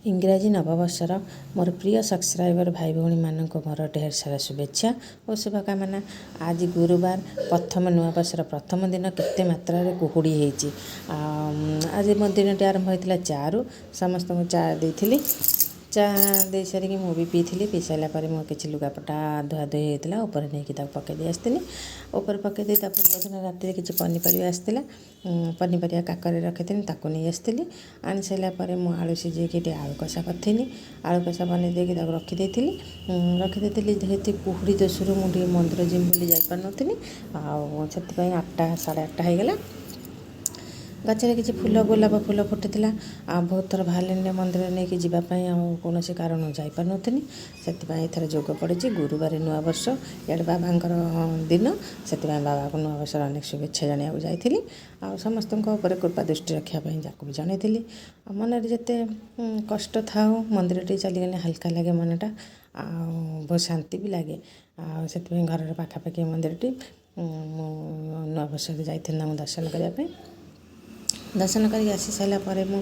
इंग्राजी नववर्षर मोर प्रिय सब्सक्राइबर भाई भौणी मानक मोर ढेर सारा शुभेच्छा और शुभकामना। आज गुरुवार प्रथम नुआवर्षर प्रथम दिन केते मात्रा कुहुड़ी होती। आज मो दिन आरंभ होता चारू समस्त चा देती चा दे सारिकी मु भी पी सारापर मो कि लुगापटा धुआधुई होता उपर नहीं पकईदे आसती उपर पकईदे पूर्व दिन राति किसी पनीपरिया आसाला पनीपरिया काकर रखी ताकू नहीं आसती आनी सारापर मु आलू सीझे आलू कषा करी आलू कषा बन दे रखीदे जेहेतु कुहुड़ी दोषरू मुझे मंदिर जिम बोली जापार नी आपाई 8टा 8:30 होगला। गचर किसी फूल गोलाप फूल फुटी बहुत थर बाहर मंदिर नहीं कि जावाई कौन कारण जापार नी से जोग पड़ी गुरुवार नुआवर्ष इे बाबा दिन से बाबा को नुआवर्ष अनेक शुभेच्छा जाना जाइली आ समस्त कृपा दृष्टि रखापी भी जनईली मन जिते कष्ट था मंदिर टे चलीगले हल्का लगे मनटा बहुत शांति भी लगे से घर पाखापाखि मंदिर टी नुआवर्ष जाइना दर्शन करने दर्शन कर आसी सारापर मु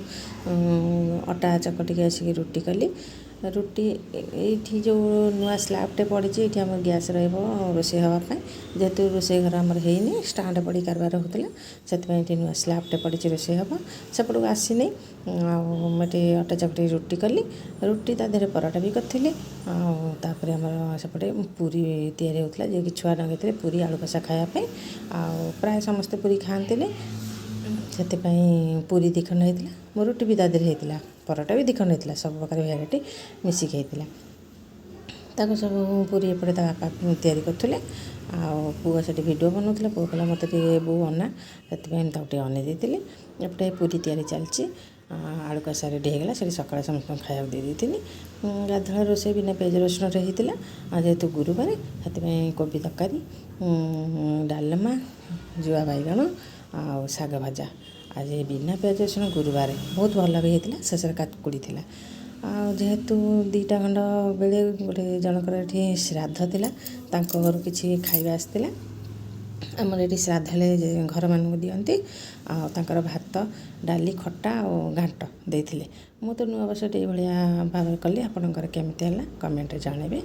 अटा चकटिक आसिक रुटी कली रुटी ये जो नुआ स्लाबटे पड़ी ये आम गैस रोषे हाँपाई जेहेतु रोषे घर आमर है स्टाण्ड पड़ी कारबार होता से नुआ स्लाबटे पड़ी रोषे हम सेपटू आसनी आटे अटा चकटी रुटी कली रुटी तादेह पराटा भी करी आपर आम सेपटे पूरी तैयारी होता जे कि छुआ लगे पूरी आलू कषा खायापी प्राय समस्ते पूरी खाते से पूरी दिखंड होता मो रुटी भी तादेह होता पराटा भी दिखंड होता सब प्रकार भेराइटी मिसिक होता सब पूरी एपटे बापा तैयारी करुले पुआ से भिडियो बनाऊला पुआ कहला मत बो अना से अनै देती एपटे पूरी तैयारी चलती आलू कषा रेडी होगा से सका समस्त खाया देती गाधुआ रोषे बिना पियाज रसुण होता जेहेतु गुरुवार से कोबी तरकारी डालमा जुआ बैगण आ शाग भजा आज बिना पियाज रसुण गुरुवार बहुत भल भी होता शेष काकुड़ी थी जेहेतु 2टा खंड बेले गोटे जनकर ये श्राद्ध था घर किसी खाଇବା आसला आमर ये श्राद्ध घर मानक दिखती आर भात डाली खटा और घाट देते मु तो नुआवर्ष ये भाया भाव कली आपंकर केमी कमेंट जानवे।